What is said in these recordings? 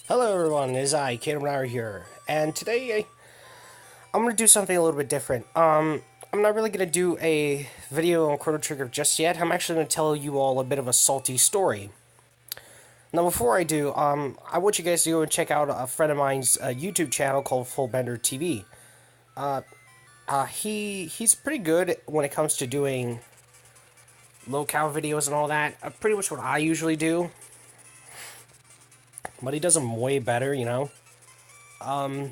Hello everyone, it's I, Kid here, and today I'm gonna do something a little bit different. I'm not really gonna do a video on Chrono Trigger just yet. I'm actually gonna tell you all a bit of a salty story. Now, before I do, I want you guys to go and check out a friend of mine's YouTube channel called Fullbender TV. He's pretty good when it comes to doing low-cal videos and all that. Pretty much what I usually do, but he does them way better, you know. I'll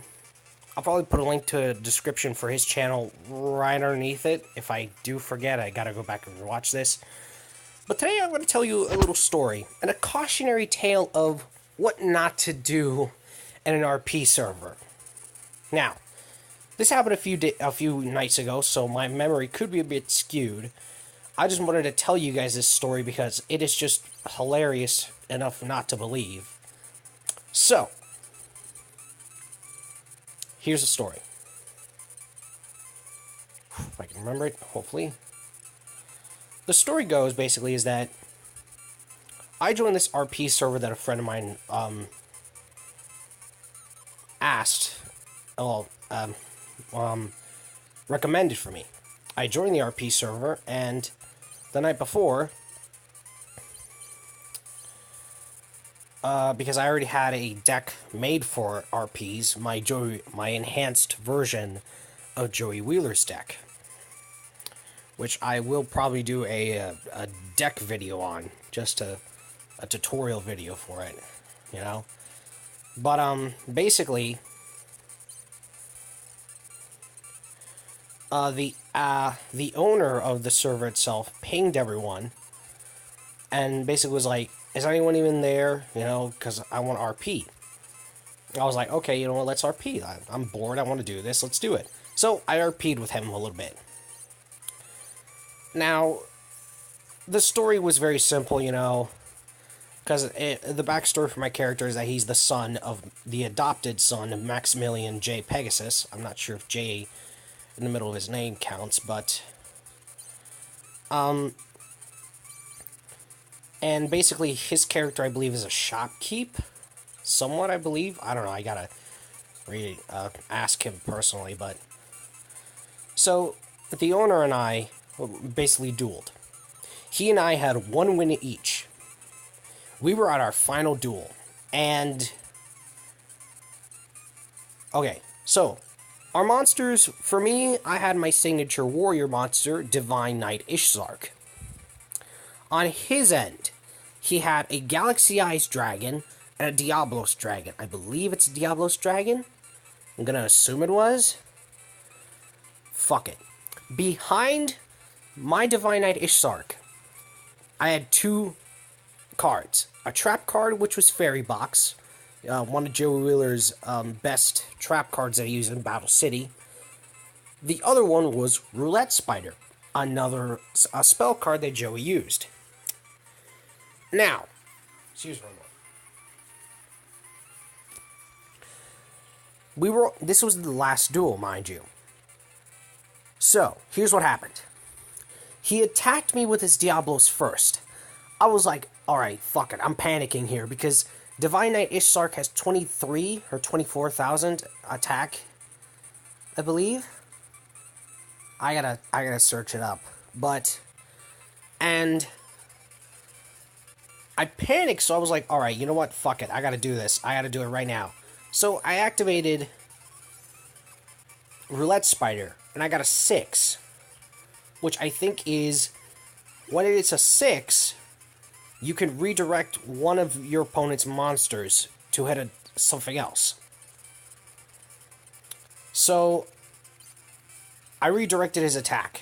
probably put a link to a description for his channel right underneath it. If I do forget, I gotta go back and watch this. But today I'm going to tell you a little story and a cautionary tale of what not to do in an RP server. Now, this happened a few nights ago, so my memory could be a bit skewed. I just wanted to tell you guys this story because it is just hilarious enough not to believe. So, here's the story. If I can remember it, hopefully. The story goes, basically, is that I joined this RP server that a friend of mine, asked, well, recommended for me. I joined the RP server, and the night before, because I already had a deck made for RPs, my enhanced version of Joey Wheeler's deck, which I will probably do a deck video on, just a tutorial video for it, you know. But basically, the owner of the server itself pinged everyone, and basically was like, "Is anyone even there? You know, because I want RP." I was like, "Okay, you know what? Let's RP. I'm bored. I want to do this. Let's do it." So I RP'd with him a little bit. Now, the story was very simple, you know, because the backstory for my character is that he's the son of the adopted son of Maximilian J. Pegasus. I'm not sure if J in the middle of his name counts, but and basically his character, I believe, is a shopkeep, somewhat. I believe. I don't know. I gotta really ask him personally, but so the owner and I basically dueled. He and I had one win each. We were at our final duel, and okay, so our monsters, for me, I had my signature warrior monster, Divine Knight Ishzark. On his end, he had a Galaxy Eyes Dragon and a Diablos Dragon. I believe it's a Diablos Dragon. I'm gonna assume it was. Fuck it. Behind my Divine Knight Ishzark, I had two cards. A trap card, which was Fairy Box, one of Joey Wheeler's best trap cards that he used in Battle City. The other one was Roulette Spider, another spell card that Joey used. Now, excuse me. This was the last duel, mind you. So, here's what happened. He attacked me with his Diablos first. I was like, alright, fuck it, I'm panicking here because Divine Knight Ishzark has 23 or 24,000 attack, I believe. I gotta search it up. And I panicked, so I was like, alright, you know what, fuck it, I gotta do this. I gotta do it right now. So I activated Roulette Spider, and I got a 6. Which I think is, when it's a 6, you can redirect one of your opponent's monsters to hit something else. So, I redirected his attack,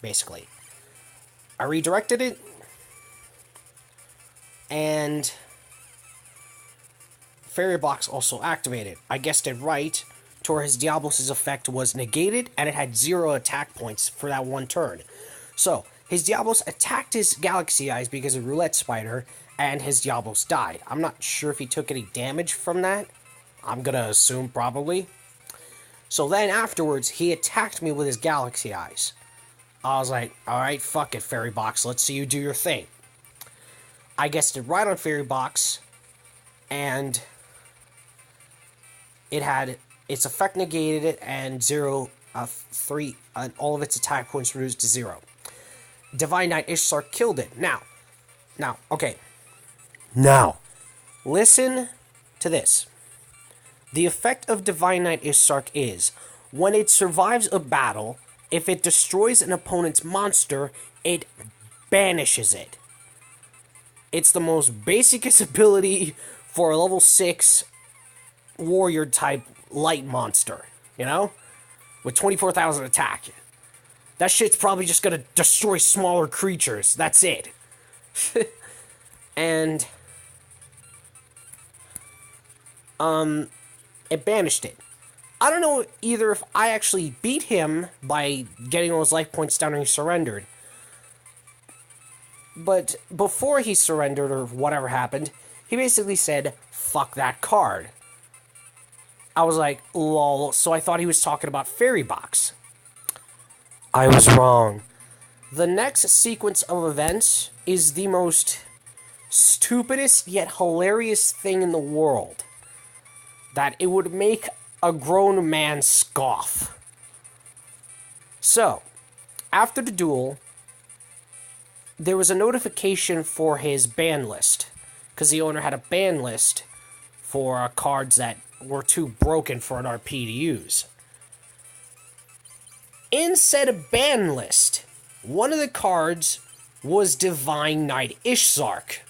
basically. I redirected it, and Fairy Box also activated. I guessed it right, to where his Diablos' effect was negated, and it had 0 attack points for that one turn. So, his Diablos attacked his Galaxy Eyes because of Roulette Spider, and his Diablos died. I'm not sure if he took any damage from that. I'm gonna assume probably. So then afterwards, he attacked me with his Galaxy Eyes. I was like, alright, fuck it, Fairy Box, let's see you do your thing. I guessed it right on Fairy Box, and it had its effect negated and all of its attack points reduced to 0. Divine Knight Ishsark killed it. Okay. Now, listen to this. The effect of Divine Knight Ishsark is, when it survives a battle, if it destroys an opponent's monster, it banishes it. It's the most basicest ability for a level 6 warrior type light monster, you know? With 24,000 attack. That shit's probably just gonna destroy smaller creatures. That's it. And it banished it. I don't know either if I actually beat him by getting all his life points down and he surrendered. But before he surrendered or whatever happened, he basically said, "Fuck that card." I was like, lol, so I thought he was talking about Fairy Box. I was wrong. The next sequence of events is the most stupidest yet hilarious thing in the world. That it would make a grown man scoff. So, after the duel, there was a notification for his ban list. Because the owner had a ban list for cards that were too broken for an RP to use. In said ban list, one of the cards was Divine Knight Ishsark.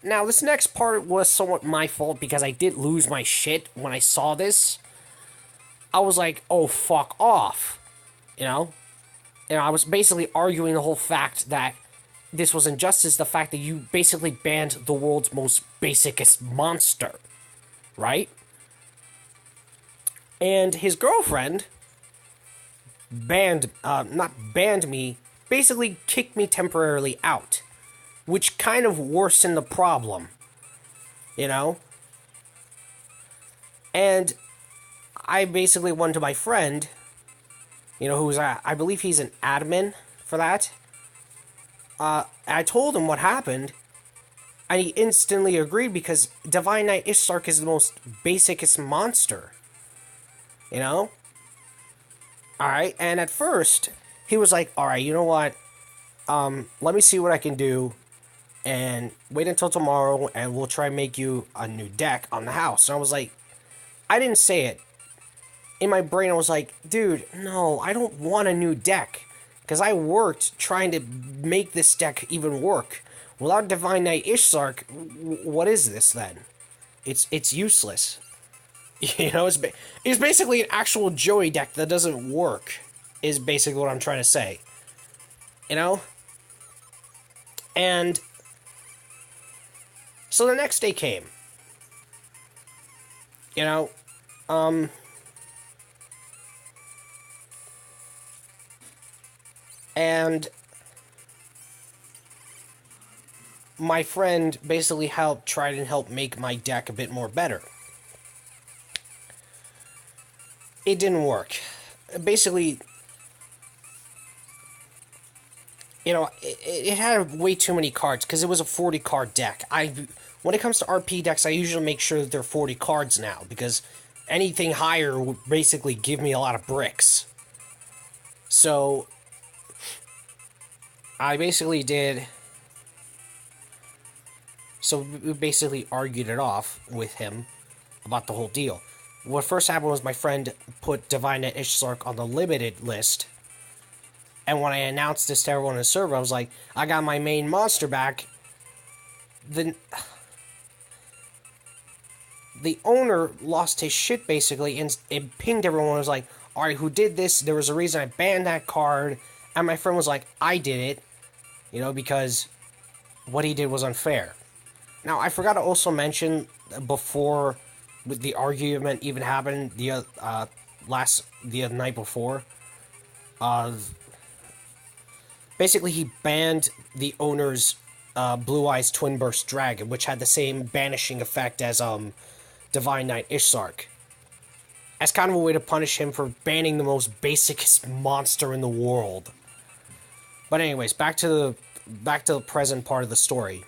Now, this next part was somewhat my fault because I did lose my shit when I saw this. I was like, oh, fuck off. You know? And I was basically arguing the whole fact that this was injustice, the fact that you basically banned the world's most basicest monster. Right? And his girlfriend not banned me, basically kicked me temporarily out. Which kind of worsened the problem. You know? And I basically went to my friend, you know, who's, I believe he's an admin for that. I told him what happened, and he instantly agreed because Divine Knight Ishsark is the most basicest monster. You know? Alright, and at first, he was like, alright, you know what? Let me see what I can do, and wait until tomorrow, and we'll try and make you a new deck on the house. And I was like, I didn't say it. In my brain, I was like, dude, no, I don't want a new deck. Because I worked trying to make this deck even work. Without Divine Knight Ishsark, what is this then? It's useless. You know, it's basically an actual Joey deck that doesn't work, is basically what I'm trying to say. You know? And so the next day came. You know, and my friend basically tried and helped make my deck a bit more better. It didn't work. Basically, you know, it had way too many cards because it was a 40 card deck. When it comes to RP decks, I usually make sure that they're 40 cards now because anything higher would basically give me a lot of bricks. So I basically did. So we basically argued it off with him about the whole deal. What first happened was my friend put Divine Knight Ishsark on the limited list. And when I announced this to everyone in the server, I was like, I got my main monster back. Then the owner lost his shit basically and it pinged everyone. It was like, alright, who did this? There was a reason I banned that card. And my friend was like, I did it. You know, because what he did was unfair. Now, I forgot to also mention before the argument even happened the night before. Basically, he banned the owner's Blue Eyes Twin Burst Dragon, which had the same banishing effect as Divine Knight Ishsark. As kind of a way to punish him for banning the most basicest monster in the world. But anyways, back to the present part of the story.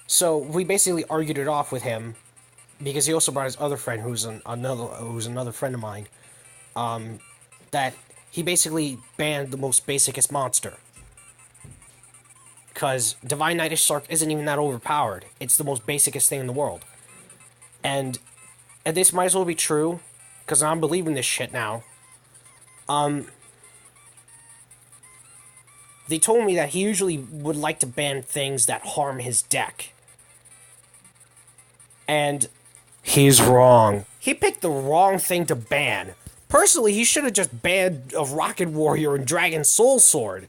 So we basically argued it off with him, because he also brought his other friend, who's another friend of mine, that he basically banned the most basicest monster. Because Divine Knight Ishtark isn't even that overpowered. It's the most basicest thing in the world. And this might as well be true, because I'm believing this shit now. They told me that he usually would like to ban things that harm his deck. And he's wrong. He picked the wrong thing to ban. Personally, he should have just banned a Rocket Warrior and Dragon Soul Sword.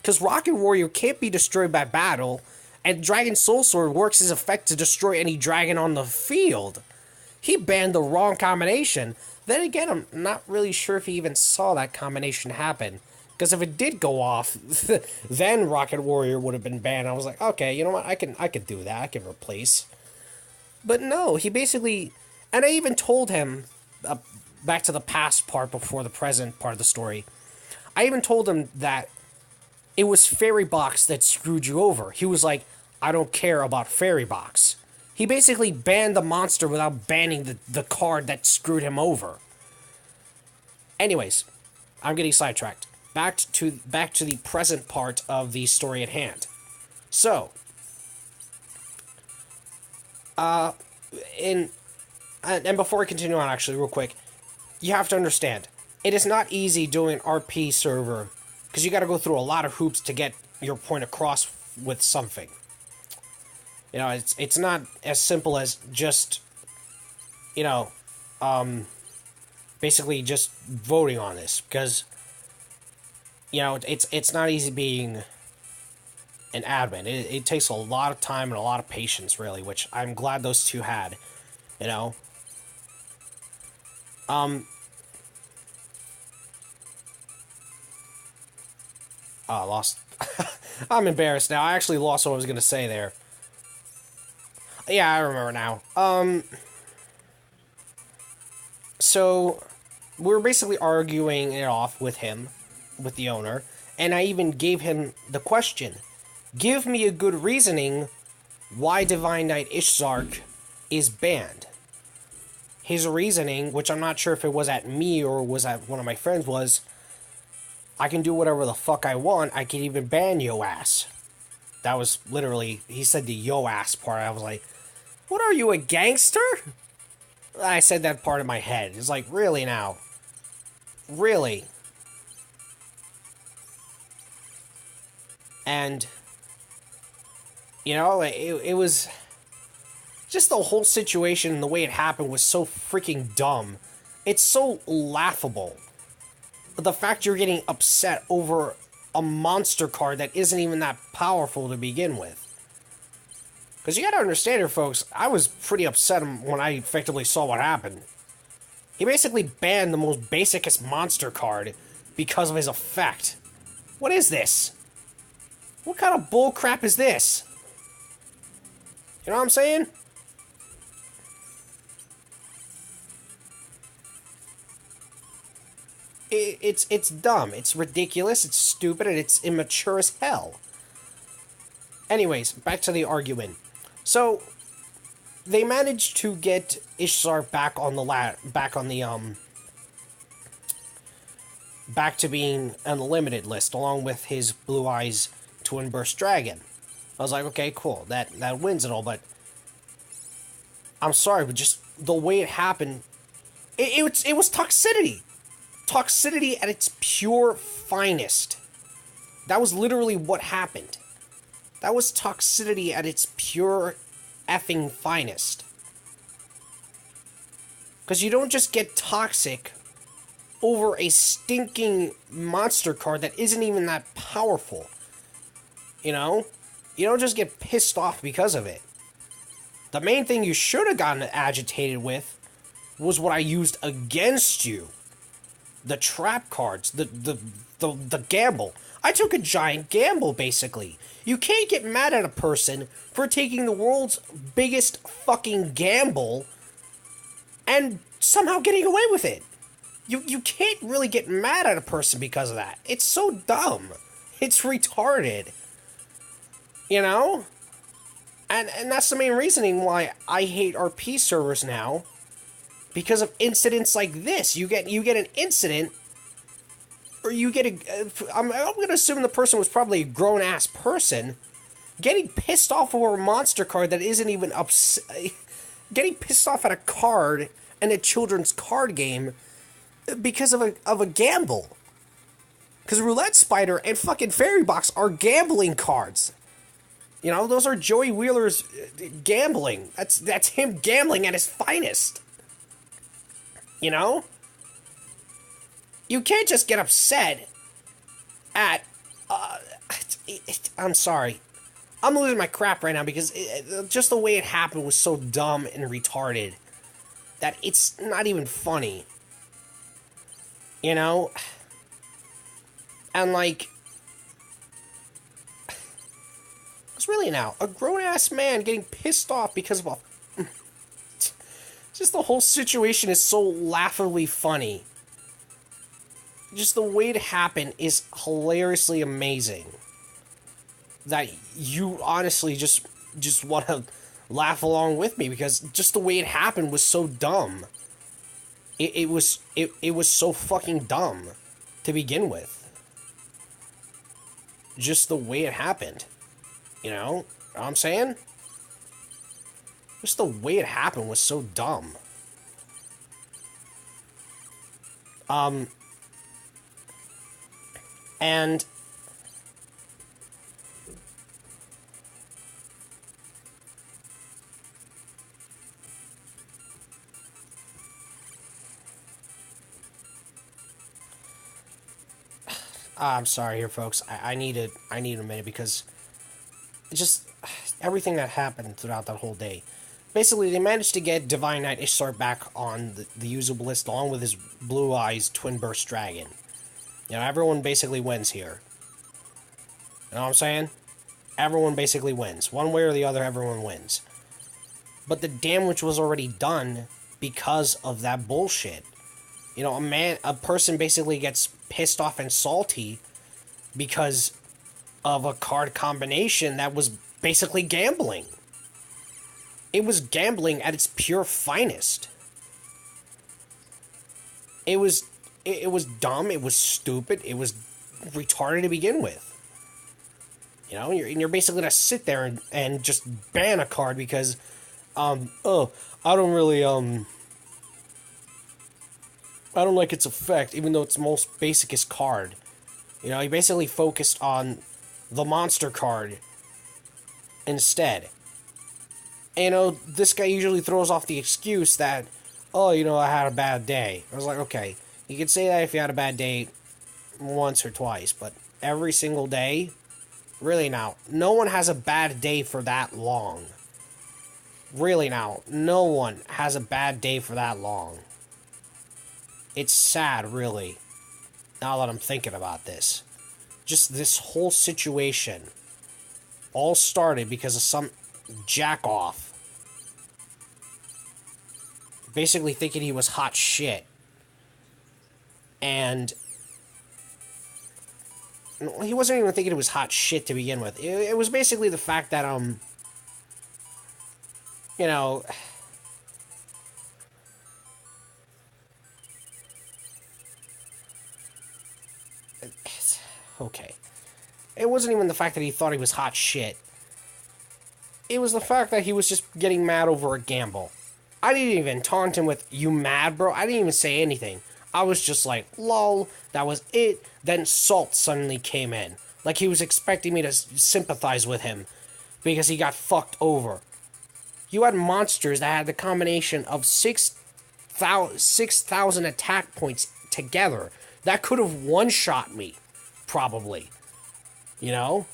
Because Rocket Warrior can't be destroyed by battle, and Dragon Soul Sword works as effect to destroy any dragon on the field. He banned the wrong combination. Then again, I'm not really sure if he even saw that combination happen. Because if it did go off, then Rocket Warrior would have been banned. I was like, okay, you know what? I can do that. I can replace. But no, he basically, and I even told him, back to the past part before the present part of the story, I even told him that it was Fairy Box that screwed you over. He was like, I don't care about Fairy Box. He basically banned the monster without banning the card that screwed him over. Anyways, I'm getting sidetracked. Back to the present part of the story at hand. So, and before I continue on, actually, real quick, you have to understand, it is not easy doing an RP server, because you got to go through a lot of hoops to get your point across with something. You know, it's not as simple as just, you know, basically just voting on this, because, you know, it's not easy being an admin. It takes a lot of time and a lot of patience, really, which I'm glad those two had, you know. Oh, I lost. I'm embarrassed now. I actually lost what I was going to say there. Yeah, I remember now. So, we were basically arguing it off with him, with the owner, and I even gave him the question. Give me a good reasoning why Divine Knight Ishzark is banned. His reasoning, which I'm not sure if it was at me or was at one of my friends, was, I can do whatever the fuck I want, I can even ban yo ass. That was literally, he said the yo ass part, I was like, what are you, a gangster? I said that part in my head. It's like, really now? Really? And, you know, it was, just the whole situation and the way it happened was so freaking dumb. It's so laughable. The fact you're getting upset over a monster card that isn't even that powerful to begin with. Because you gotta understand here, folks, I was pretty upset when I effectively saw what happened. He basically banned the most basicest monster card because of his effect. What is this? What kind of bullcrap is this? You know what I'm saying? It's dumb, it's ridiculous, it's stupid, and it's immature as hell. Anyways, back to the argument. So, they managed to get Ishzark back on the back to being on the limited list, along with his Blue Eyes Twin Burst Dragon. I was like, okay, cool, that wins and all, but I'm sorry, but just the way it happened, it was toxicity. Toxicity at its pure finest. That was literally what happened. That was toxicity at its pure effing finest. Because you don't just get toxic over a stinking monster card that isn't even that powerful. You know? You don't just get pissed off because of it. The main thing you should have gotten agitated with was what I used against you. The trap cards, the gamble. I took a giant gamble, basically. You can't get mad at a person for taking the world's biggest fucking gamble and somehow getting away with it. You can't really get mad at a person because of that. It's so dumb. It's retarded. You know? And that's the main reasoning why I hate RP servers now, because of incidents like this. You get an incident, or you get a. I'm gonna assume the person was probably a grown ass person, getting pissed off over a monster card that isn't even getting pissed off at a card in a children's card game because of a gamble. Because Roulette Spider and fucking Fairy Box are gambling cards. You know, those are Joey Wheeler's gambling. That's him gambling at his finest. You know? You can't just get upset at... I'm sorry. I'm losing my crap right now because just the way it happened was so dumb and retarded that it's not even funny. You know? And like... It's really now a grown-ass man getting pissed off because of a... Just the whole situation is so laughably funny. Just the way it happened is hilariously amazing. That you honestly just want to laugh along with me because just the way it happened was so dumb. It was so fucking dumb to begin with. Just the way it happened. You know what I'm saying? Just the way it happened was so dumb. And I'm sorry here, folks. I need a minute because just everything that happened throughout that whole day. Basically, they managed to get Divine Knight Ishtar back on the usable list along with his Blue Eyes Twin Burst Dragon. You know, everyone basically wins here. You know what I'm saying? Everyone basically wins. One way or the other, everyone wins. But the damage was already done because of that bullshit. You know, a person basically gets pissed off and salty because of a card combination that was basically gambling. It was gambling at its pure finest. It was dumb, it was stupid, it was retarded to begin with. You know, you're basically gonna sit there and just ban a card because, I don't really, I don't like its effect, even though it's the most basicest card. You know, he basically focused on the monster card instead. And, you know, this guy usually throws off the excuse that, oh, you know, I had a bad day. I was like, okay, you can say that if you had a bad day once or twice, but every single day? Really now, no one has a bad day for that long. Really now, no one has a bad day for that long. It's sad, really, now that I'm thinking about this. Just this whole situation all started because of some jack-off basically thinking he was hot shit. And he wasn't even thinking it was hot shit to begin with. It was basically the fact that, you know, okay. It wasn't even the fact that he thought he was hot shit. It was the fact that he was just getting mad over a gamble. I didn't even taunt him with, you mad, bro? I didn't even say anything. I was just like, lol, that was it. Then Salt suddenly came in. Like he was expecting me to sympathize with him because he got fucked over. You had monsters that had the combination of 6,000 attack points together. That could have one-shot me, probably. You know?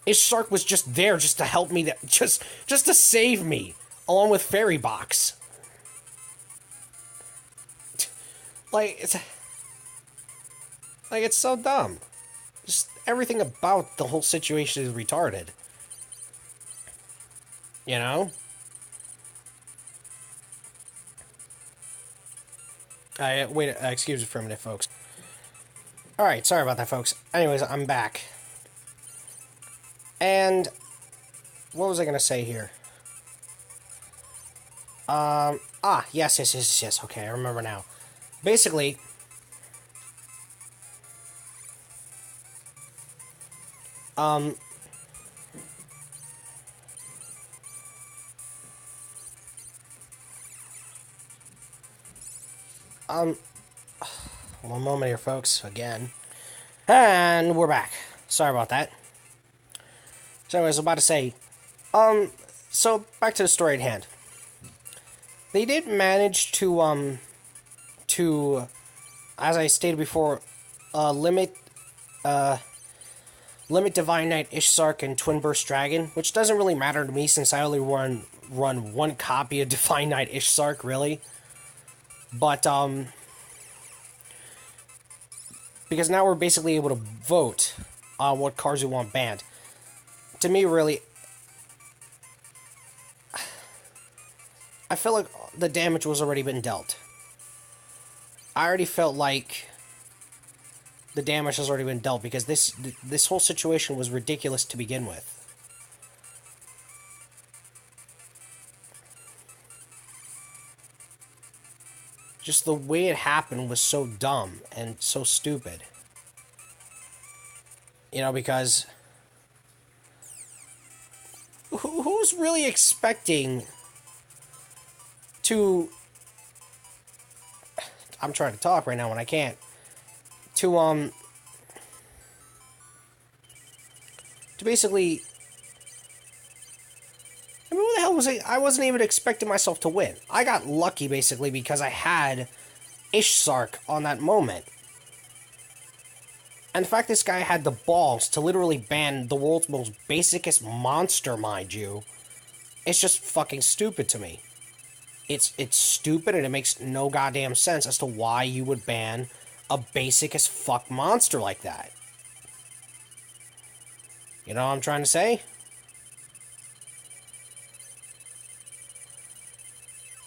Ishtark was just there just to help me, just to save me, along with Fairy Box. Like, it's so dumb. Just everything about the whole situation is retarded. You know? Wait, excuse me for a minute, folks. Alright, sorry about that, folks. Anyways, I'm back. And what was I gonna say here? Yes. Okay, I remember now. Basically, um, um, one moment here, folks. Again, and we're back. Sorry about that. So I was about to say, um, so back to the story at hand. They did manage to, as I stated before, limit, uh, limit Divine Knight Ishzark and Twin Burst Dragon, which doesn't really matter to me since I only run one copy of Divine Knight Ishzark, really. But because now we're basically able to vote on what cards we want banned. To me, really, I felt like the damage was already been dealt. I already felt like the damage has already been dealt because this whole situation was ridiculous to begin with. Just the way it happened was so dumb and so stupid. You know, because who's really expecting to... I'm trying to talk right now when I can't. To basically... I mean, what the hell was I wasn't even expecting myself to win. I got lucky, basically, because I had Ishzark on that moment. And the fact this guy had the balls to literally ban the world's most basicest monster, mind you, it's just fucking stupid to me. It's stupid and it makes no goddamn sense as to why you would ban a basic as fuck monster like that. You know what I'm trying to say?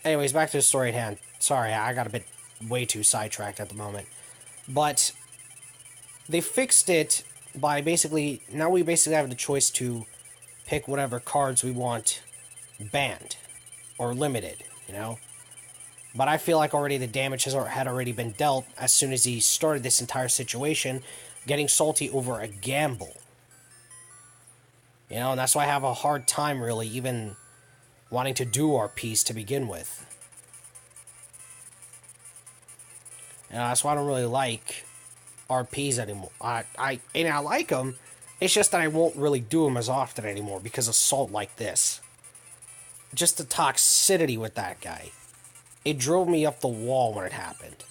Anyways, back to the story at hand. Sorry, I got a bit way too sidetracked at the moment. But they fixed it by basically... Now we basically have the choice to pick whatever cards we want banned. Or limited, you know? But I feel like already the damage had already been dealt as soon as he started this entire situation, getting salty over a gamble. You know, and that's why I have a hard time, really, even wanting to do our piece to begin with. You know, that's why I don't really like RPs anymore. I like them. It's just that I won't really do them as often anymore because of salt like this. Just the toxicity with that guy. It drove me up the wall when it happened.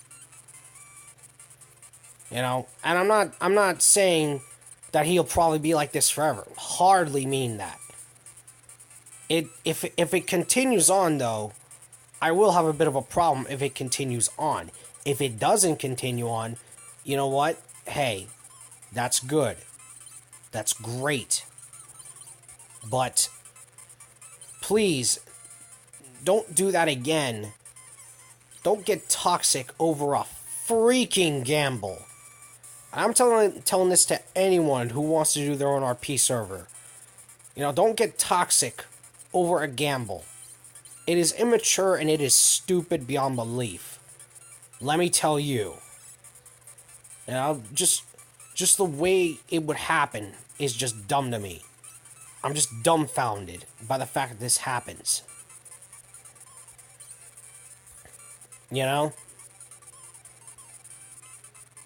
You know, and I'm not saying that he'll probably be like this forever. Hardly mean that. If it continues on though, I will have a bit of a problem if it continues on. If it doesn't continue on, you know what? Hey, that's good. That's great. But please don't do that again. Don't get toxic over a freaking gamble. I'm telling this to anyone who wants to do their own RP server. You know, don't get toxic over a gamble. It is immature and it is stupid beyond belief. Let me tell you. You know, just the way it would happen is just dumb to me. I'm just dumbfounded by the fact that this happens. You know?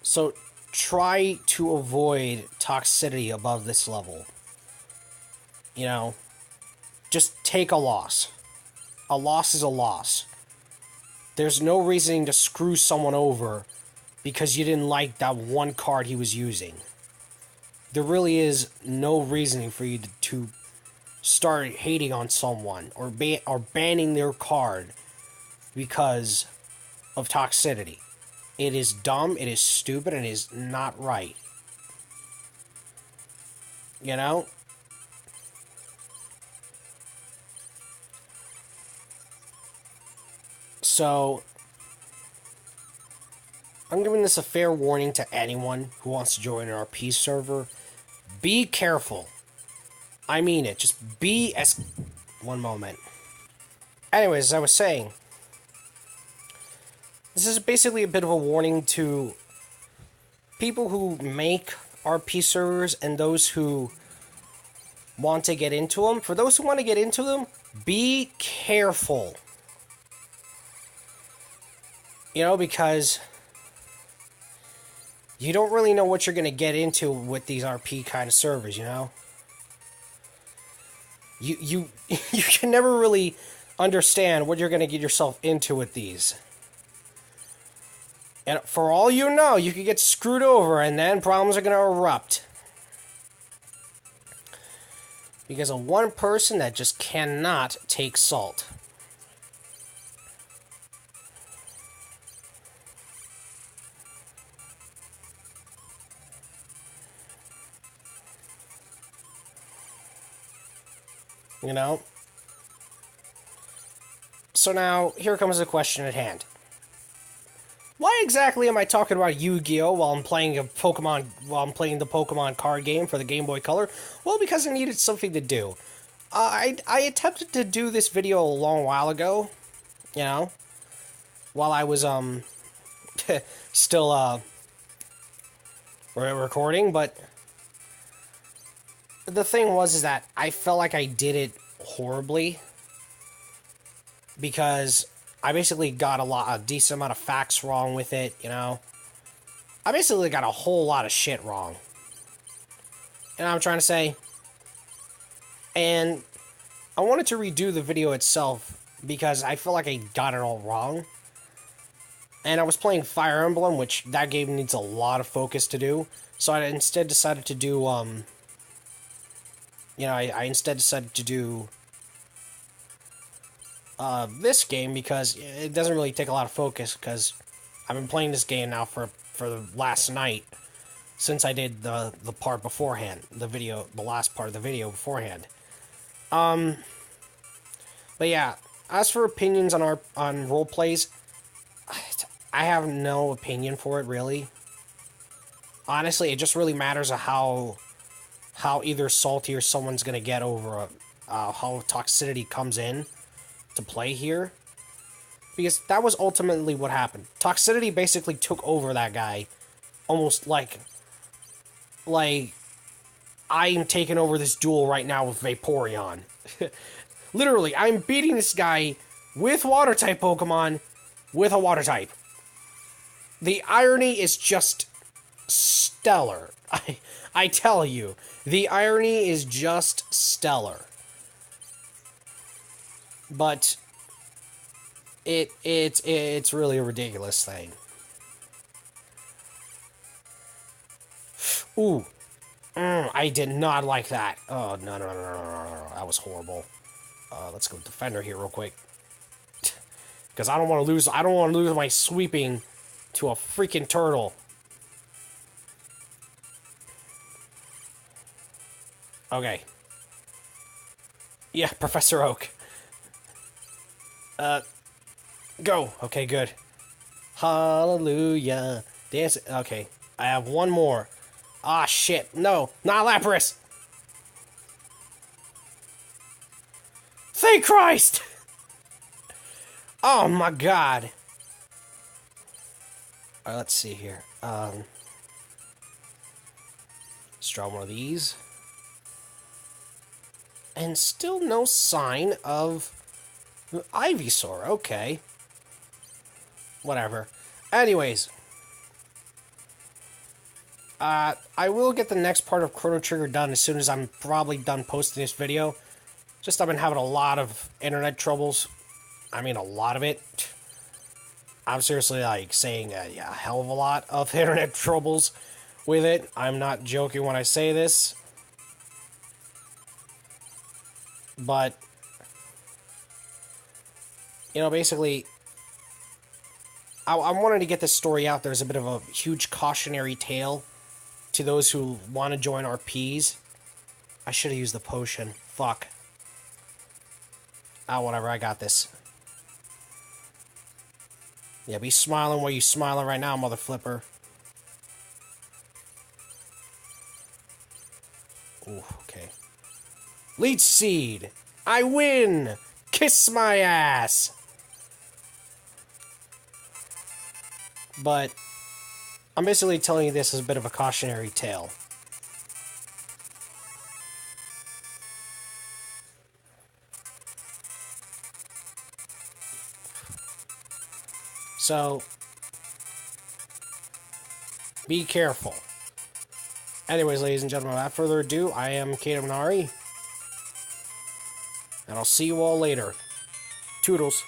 So try to avoid toxicity above this level. You know? Just take a loss. A loss is a loss. There's no reason to screw someone over because you didn't like that one card he was using. There really is no reasoning for you to start hating on someone or banning their card because of toxicity. It is dumb, it is stupid, and it is not right. You know? So, I'm giving this a fair warning to anyone who wants to join an RP server. Be careful. I mean it. Just be as... One moment. Anyways, as I was saying, this is basically a bit of a warning to people who make RP servers and those who want to get into them. For those who want to get into them, be careful. You know, because you don't really know what you're going to get into with these RP kind of servers, you know? You you can never really understand what you're going to get yourself into with these. And for all you know, you could get screwed over and then problems are going to erupt. Because of one person that just cannot take salt. You know? So now, here comes the question at hand. Why exactly am I talking about Yu-Gi-Oh! While I'm playing the Pokemon card game for the Game Boy Color? Well, because I needed something to do. I attempted to do this video a long while ago, you know, while I was, still, recording, but the thing was is that I felt like I did it horribly because I basically got a decent amount of facts wrong with it, you know. I basically got a whole lot of shit wrong. You know what I'm trying to say? And I wanted to redo the video itself because I feel like I got it all wrong. And I was playing Fire Emblem, which that game needs a lot of focus to do. So I instead decided to do, I instead decided to do this game because it doesn't really take a lot of focus because I've been playing this game now for the last night since I did the part beforehand, the last part of the video beforehand. But yeah, as for opinions on role plays, I have no opinion for it really. Honestly, it just really matters how either salty or someone's gonna get over how toxicity comes in to play here. Because that was ultimately what happened. Toxicity basically took over that guy. Almost like I am taking over this duel right now with Vaporeon. Literally, I'm beating this guy with water-type Pokemon with a water-type. The irony is just stellar. I tell you, the irony is just stellar. But it's really a ridiculous thing. Ooh. I did not like that. Oh, no. That was horrible. Let's go Defender here real quick. Because I don't want to lose my sweeping to a freaking turtle. Okay. Yeah, Professor Oak. Go. Okay, good. Hallelujah. Dance. Okay. I have one more. Ah, shit. No, not Lapras. Thank Christ! Oh my god. Alright, let's see here. Let's draw one of these. And still no sign of Ivysaur. Okay. Whatever. Anyways. I will get the next part of Chrono Trigger done as soon as I'm probably done posting this video. Just I've been having a lot of internet troubles. I mean, a lot of it. I'm seriously, like, saying a hell of a lot of internet troubles with it. I'm not joking when I say this. But, you know, basically, I wanted to get this story out there as a bit of a huge cautionary tale to those who want to join RPs. I should have used the potion. Fuck. Ah, whatever, I got this. Yeah, be smiling while you smiling right now, mother flipper. Ooh, okay. Leech Seed. I win. Kiss my ass. But I'm basically telling you this as a bit of a cautionary tale. So, be careful. Anyways, ladies and gentlemen, without further ado, I am Kato Minari. And I'll see you all later. Toodles.